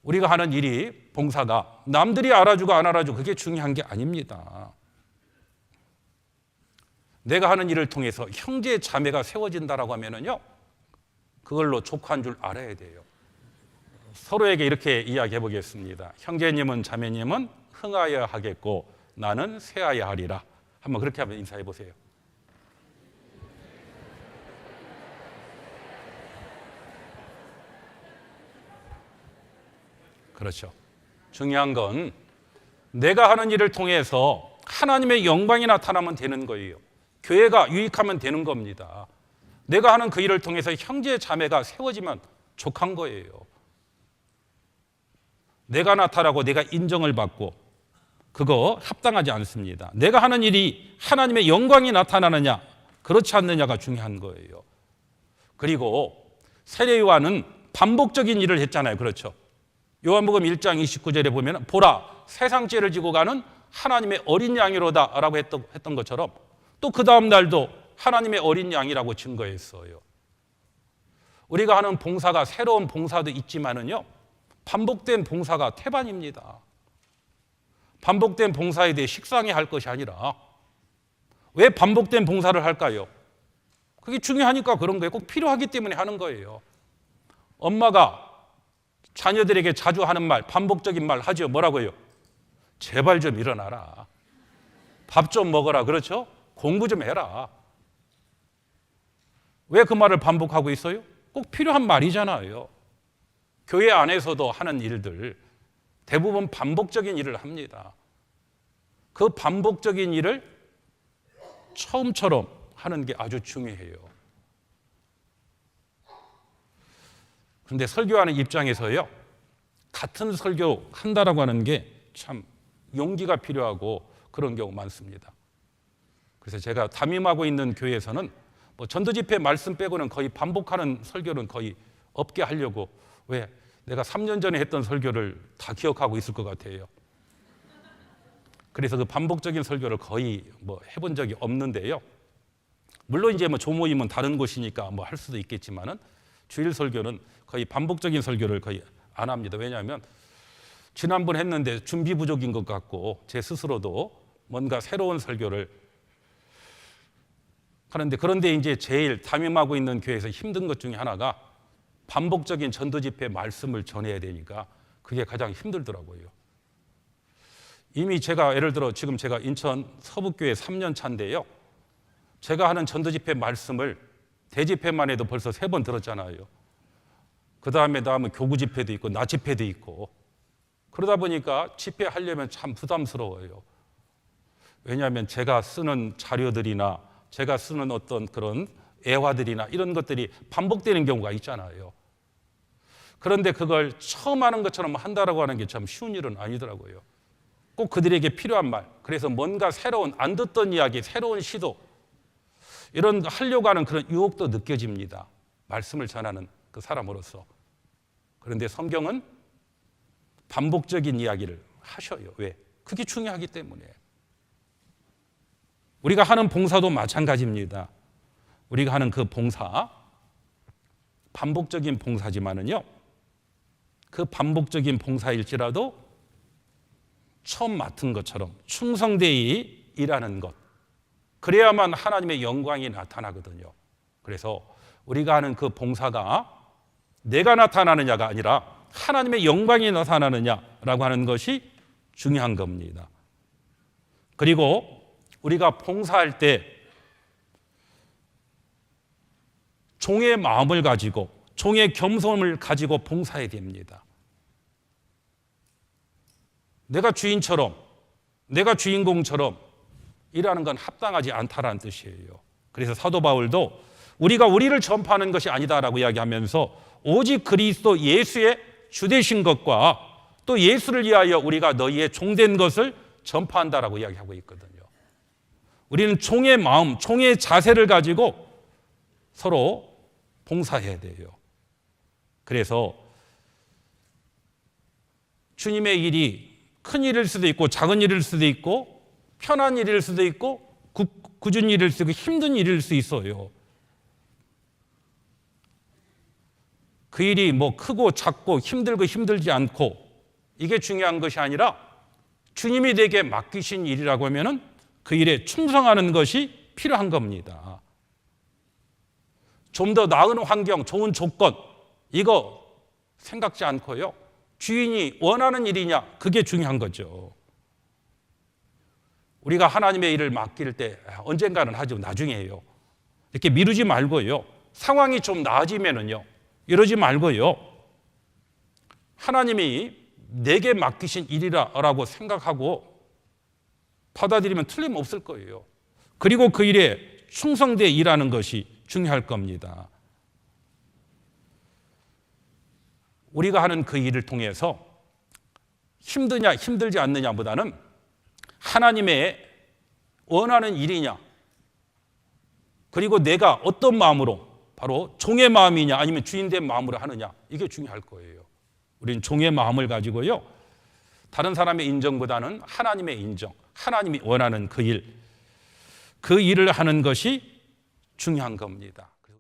우리가 하는 일이 봉사가 남들이 알아주고 안 알아주고 그게 중요한 게 아닙니다. 내가 하는 일을 통해서 형제 자매가 세워진다라고 하면은요, 그걸로 족한 줄 알아야 돼요. 서로에게 이렇게 이야기해 보겠습니다. 형제님은 자매님은 흥하여야 하겠고 나는 쇠하여야 하리라. 한번 그렇게 한번 인사해 보세요. 그렇죠. 중요한 건 내가 하는 일을 통해서 하나님의 영광이 나타나면 되는 거예요. 교회가 유익하면 되는 겁니다. 내가 하는 그 일을 통해서 형제 자매가 세워지면 족한 거예요. 내가 나타나고 내가 인정을 받고 그거 합당하지 않습니다. 내가 하는 일이 하나님의 영광이 나타나느냐 그렇지 않느냐가 중요한 거예요. 그리고 세례 요한은 반복적인 일을 했잖아요. 그렇죠. 요한복음 1장 29절에 보면 보라 세상 죄를 지고 가는 하나님의 어린 양이로다 라고 했던 것처럼 또 그 다음 날도 하나님의 어린 양이라고 증거했어요. 우리가 하는 봉사가 새로운 봉사도 있지만은요, 반복된 봉사가 태반입니다. 반복된 봉사에 대해 식상해할 것이 아니라 왜 반복된 봉사를 할까요? 그게 중요하니까 그런 거예요. 꼭 필요하기 때문에 하는 거예요. 엄마가 자녀들에게 자주 하는 말, 반복적인 말 하죠. 뭐라고요? 제발 좀 일어나라. 밥 좀 먹어라. 그렇죠? 공부 좀 해라. 왜 그 말을 반복하고 있어요? 꼭 필요한 말이잖아요. 교회 안에서도 하는 일들 대부분 반복적인 일을 합니다. 그 반복적인 일을 처음처럼 하는 게 아주 중요해요. 그런데 설교하는 입장에서요, 같은 설교 한다라고 하는 게 참 용기가 필요하고 그런 경우 많습니다. 그래서 제가 담임하고 있는 교회에서는 뭐 전도집회 말씀 빼고는 거의 반복하는 설교는 거의 없게 하려고, 왜? 내가 3년 전에 했던 설교를 다 기억하고 있을 것 같아요. 그래서 그 반복적인 설교를 거의 뭐 해본 적이 없는데요. 물론 이제 뭐 조모임은 다른 곳이니까 뭐 할 수도 있겠지만은 주일 설교는 거의 반복적인 설교를 거의 안 합니다. 왜냐하면 지난번 했는데 준비 부족인 것 같고 제 스스로도 뭔가 새로운 설교를 하는데, 그런데 이제 제일 담임하고 있는 교회에서 힘든 것 중에 하나가 반복적인 전도 집회 말씀을 전해야 되니까 그게 가장 힘들더라고요. 이미 제가 예를 들어 지금 제가 인천 서북교회 3년 차인데요. 제가 하는 전도 집회 말씀을 대집회만 해도 벌써 3번 들었잖아요. 그 다음에 교구 집회도 있고 낮 집회도 있고, 그러다 보니까 집회하려면 참 부담스러워요. 왜냐하면 제가 쓰는 자료들이나 제가 쓰는 어떤 그런 애화들이나 이런 것들이 반복되는 경우가 있잖아요. 그런데 그걸 처음 하는 것처럼 한다라고 하는 게 참 쉬운 일은 아니더라고요. 꼭 그들에게 필요한 말, 그래서 뭔가 새로운 안 듣던 이야기, 새로운 시도 이런 거 하려고 하는 그런 유혹도 느껴집니다. 말씀을 전하는 그 사람으로서. 그런데 성경은 반복적인 이야기를 하셔요. 왜? 그게 중요하기 때문에. 우리가 하는 봉사도 마찬가지입니다. 우리가 하는 그 봉사, 반복적인 봉사지만은요, 그 반복적인 봉사일지라도 처음 맡은 것처럼 충성되이 일하는 것, 그래야만 하나님의 영광이 나타나거든요. 그래서 우리가 하는 그 봉사가 내가 나타나느냐가 아니라 하나님의 영광이 나타나느냐라고 하는 것이 중요한 겁니다. 그리고 우리가 봉사할 때 종의 마음을 가지고, 종의 겸손을 가지고 봉사해야 됩니다. 내가 주인처럼, 내가 주인공처럼 일하는 건 합당하지 않다라는 뜻이에요. 그래서 사도 바울도 우리가 우리를 전파하는 것이 아니다라고 이야기하면서 오직 그리스도 예수의 주되신 것과 또 예수를 위하여 우리가 너희의 종된 것을 전파한다라고 이야기하고 있거든요. 우리는 종의 마음, 종의 자세를 가지고 서로 봉사해야 돼요. 그래서 주님의 일이 큰 일일 수도 있고 작은 일일 수도 있고 편한 일일 수도 있고 굳은 일일 수도 있고 힘든 일일 수 있어요. 그 일이 뭐 크고 작고 힘들고 힘들지 않고 이게 중요한 것이 아니라 주님이 내게 맡기신 일이라고 하면은 그 일에 충성하는 것이 필요한 겁니다. 좀 더 나은 환경, 좋은 조건 이거 생각지 않고요. 주인이 원하는 일이냐 그게 중요한 거죠. 우리가 하나님의 일을 맡길 때 언젠가는 하죠. 나중에 해요. 이렇게 미루지 말고요. 상황이 좀 나아지면은요. 이러지 말고요. 하나님이 내게 맡기신 일이라고 생각하고 받아들이면 틀림없을 거예요. 그리고 그 일에 충성되어 일하는 것이 중요할 겁니다. 우리가 하는 그 일을 통해서 힘드냐 힘들지 않느냐보다는 하나님의 원하는 일이냐 그리고 내가 어떤 마음으로 바로 종의 마음이냐 아니면 주인된 마음으로 하느냐 이게 중요할 거예요. 우리는 종의 마음을 가지고요. 다른 사람의 인정보다는 하나님의 인정, 하나님이 원하는 그 일을 하는 것이 중요한 겁니다.